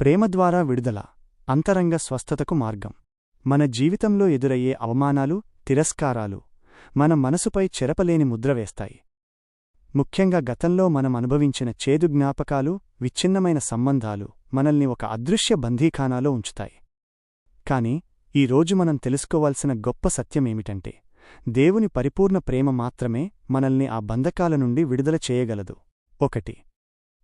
ప్రేమ ద్వారా విడుదల, అంతరంగ స్వస్థతకు మార్గం. మన జీవితంలో ఎదురయ్యే అవమానాలు, తిరస్కారాలు మన మనసుపై చెరపలేని ముద్ర వేస్తాయి. ముఖ్యంగా గతంలో మనం అనుభవించిన చేదు జ్ఞాపకాలు, విచ్ఛిన్నమైన సంబంధాలు మనల్ని ఒక అదృశ్య బంధీఖానాలో ఉంచుతాయి. కాని ఈరోజు మనం తెలుసుకోవాల్సిన గొప్ప సత్యమేమిటంటే, దేవుని పరిపూర్ణ ప్రేమ మాత్రమే మనల్ని ఆ బంధకాల నుండి విడుదల చేయగలదు. 1.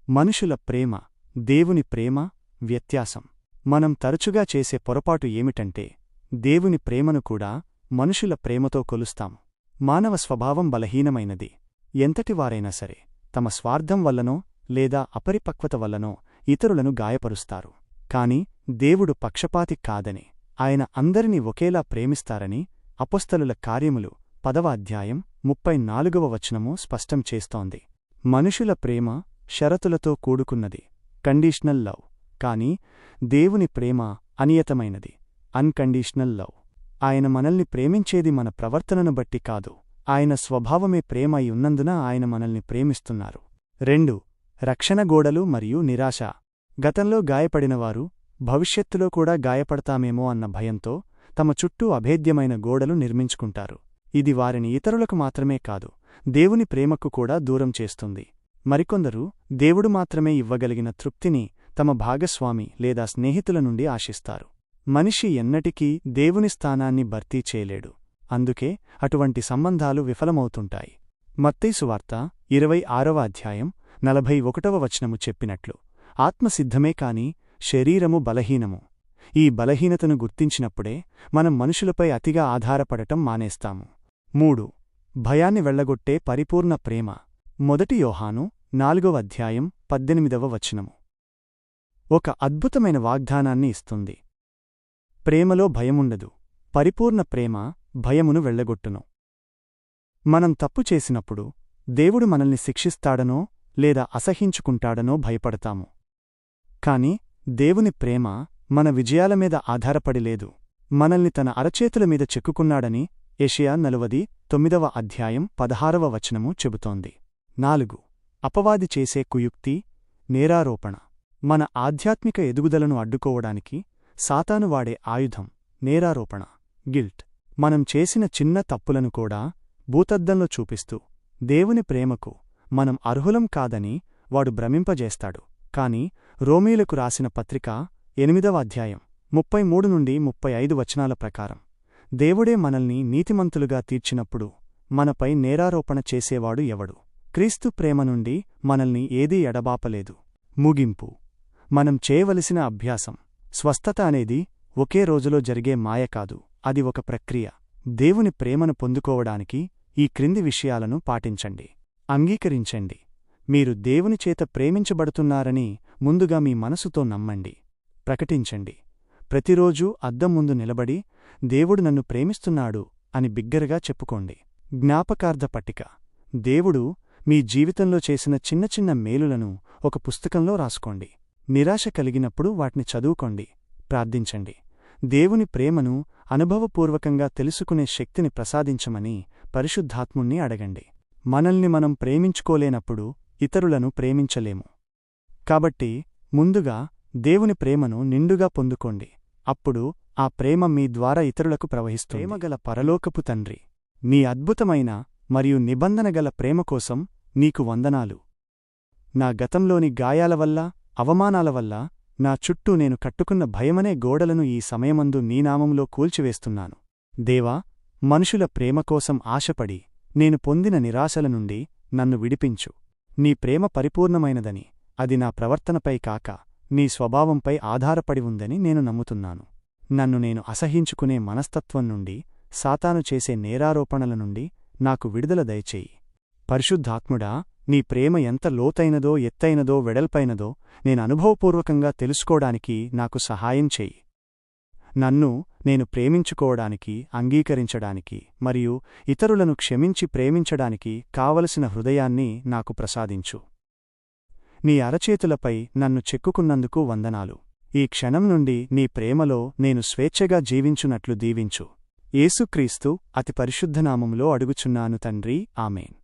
మనుషుల ప్రేమ, దేవుని ప్రేమ వ్యత్యాసం. మనం తరచుగా చేసే పొరపాటు ఏమిటంటే, దేవుని ప్రేమను కూడా మనుషుల ప్రేమతో కొలుస్తాము. మానవ స్వభావం బలహీనమైనది. ఎంతటివారైనా సరే తమ స్వార్థం వల్లనో లేదా అపరిపక్వత వల్లనో ఇతరులను గాయపరుస్తారు. కాని దేవుడు పక్షపాతి కాదని, ఆయన అందరినీ ఒకేలా ప్రేమిస్తారని అపొస్తలుల కార్యములు 10వ అధ్యాయం 34వ వచనము స్పష్టం చేస్తోంది. మనుషుల ప్రేమ షరతులతో కూడుకున్నది, కండీషనల్ లవ్. కాని దేవుని ప్రేమ అనియతమైనది, అన్కండీషనల్ లవ్. ఆయన మనల్ని ప్రేమించేది మన ప్రవర్తనను బట్టి కాదు, ఆయన స్వభావమే ప్రేమ అయి ఉన్నందున ఆయన మనల్ని ప్రేమిస్తున్నారు. 2. రక్షణ గోడలు మరియు నిరాశ. గతంలో గాయపడినవారు భవిష్యత్తులో కూడా గాయపడతామేమో అన్న భయంతో తమ చుట్టూ అభేద్యమైన గోడలు నిర్మించుకుంటారు. ఇది వారిని ఇతరులకు మాత్రమే కాదు, దేవుని ప్రేమకు కూడా దూరం చేస్తుంది. మరికొందరు దేవుడు మాత్రమే ఇవ్వగలిగిన తృప్తిని తమ భాగస్వామి లేదా స్నేహితుల నుండి ఆశిస్తారు. మనిషి ఎన్నటికీ దేవుని స్థానాన్ని భర్తీ చేయలేడు, అందుకే అటువంటి సంబంధాలు విఫలమవుతుంటాయి. మత్తయి సువార్త 26వ అధ్యాయం 41వ వచనము చెప్పినట్లు, ఆత్మసిద్ధమే కాని శరీరము బలహీనము. ఈ బలహీనతను గుర్తించినప్పుడే మనం మనుషులపై అతిగా ఆధారపడటం మానేస్తాము. 3. భయాన్ని వెళ్లగొట్టే పరిపూర్ణ ప్రేమ. 1 యోహాను 4వ అధ్యాయం 18వ వచనము ఒక అద్భుతమైన వాగ్దానాన్ని ఇస్తుంది. ప్రేమలో భయముండదు, పరిపూర్ణ ప్రేమ భయమును వెళ్లగొట్టును. మనం తప్పు చేసినప్పుడు దేవుడు మనల్ని శిక్షిస్తాడనో లేదా అసహించుకుంటాడనో భయపడతాము. కాని దేవుని ప్రేమ మన విజయాలమీద ఆధారపడిలేదు, మనల్ని తన అరచేతుల మీద చెక్కుకున్నాడని యెషయా 49వ అధ్యాయం 16వ వచనము చెబుతోంది. 4. అపవాది చేసే కుయుక్తి, నేరారోపణ. మన ఆధ్యాత్మిక ఎదుగుదలను అడ్డుకోవడానికి సాతాను వాడే ఆయుధం నేరారోపణ, గిల్ట్. మనం చేసిన చిన్న తప్పులను కూడా భూతద్దంలో చూపిస్తూ దేవుని ప్రేమకు మనం అర్హులం కాదని వాడు భ్రమింపజేస్తాడు. కాని రోమీయులకు రాసిన పత్రిక 8వ అధ్యాయం 33 నుండి 35 వచనాల ప్రకారం, దేవుడే మనల్ని నీతిమంతులుగా తీర్చినప్పుడు మనపై నేరారోపణ చేసేవాడు ఎవడు? క్రీస్తు ప్రేమ నుండి మనల్ని ఏదీ ఎడబాపలేదు. ముగింపు. మనం చేయవలసిన అభ్యాసం. స్వస్థత అనేది ఒకే రోజులో జరిగే మాయ కాదు, అది ఒక ప్రక్రియ. దేవుని ప్రేమను పొందుకోవడానికి ఈ క్రింది విషయాలను పాటించండి. అంగీకరించండి. మీరు దేవుని చేత ప్రేమించబడుతున్నారని ముందుగా మీ మనసుతో నమ్మండి. ప్రకటించండి. ప్రతిరోజూ అద్దం ముందు నిలబడి దేవుడు నన్ను ప్రేమిస్తున్నాడు అని బిగ్గరగా చెప్పుకోండి. జ్ఞాపకార్థ పట్టిక. దేవుడు మీ జీవితంలో చేసిన చిన్న చిన్న మేలులను ఒక పుస్తకంలో రాసుకోండి. నిరాశ కలిగినప్పుడు వాటిని చదువుకోండి. ప్రార్థించండి. దేవుని ప్రేమను అనుభవపూర్వకంగా తెలుసుకునే శక్తిని ప్రసాదించమని పరిశుద్ధాత్ముణ్ణి అడగండి. మనల్ని మనం ప్రేమించుకోలేనప్పుడు ఇతరులను ప్రేమించలేము. కాబట్టి ముందుగా దేవుని ప్రేమను నిండుగా పొందుకోండి. అప్పుడు ఆ ప్రేమ మీ ద్వారా ఇతరులకు ప్రవహిస్తుంది. ప్రేమగల పరలోకపు తండ్రి, నీ అద్భుతమైన మరియు నిబంధనగల ప్రేమ కోసం నీకు వందనాలు. నా గతంలోని గాయాల వల్ల, అవమానాల వల్ల నా చుట్టూ నేను కట్టుకున్న భయమనే గోడలను ఈ సమయమందు నీ నామంలో కూల్చివేస్తున్నాను. దేవా, మనుషుల ప్రేమ కోసం ఆశపడి నేను పొందిన నిరాశల నుండి నన్ను విడిపించు. నీ ప్రేమ పరిపూర్ణమైనదని, అది నా ప్రవర్తనపై కాక నీ స్వభావంపై ఆధారపడి ఉందని నేను నమ్ముతున్నాను. నన్ను నేను అసహించుకునే మనస్తత్వం నుండి, సాతాను చేసే నేరారోపణల నుండి నాకు విడుదల దయచేయి. పరిశుద్ధాత్ముడా, నీ ప్రేమ ఎంత లోతైనదో, ఎత్తైనదో, వెడల్పైనదో నేను అనుభవపూర్వకంగా తెలుసుకోవడానికి నాకు సహాయం చెయ్యి. నన్ను నేను ప్రేమించుకోవడానికి, అంగీకరించడానికి మరియు ఇతరులను క్షమించి ప్రేమించడానికి కావలసిన హృదయాన్ని నాకు ప్రసాదించు. నీ అరచేతులపై నన్ను చెక్కుకున్నందుకు వందనాలు. ఈ క్షణం నుండి నీ ప్రేమలో నేను స్వేచ్ఛగా జీవించునట్లు దీవించు. యేసుక్రీస్తు అతి పరిశుద్ధనామములో అడుగుచున్నాను తండ్రి, ఆమేన్.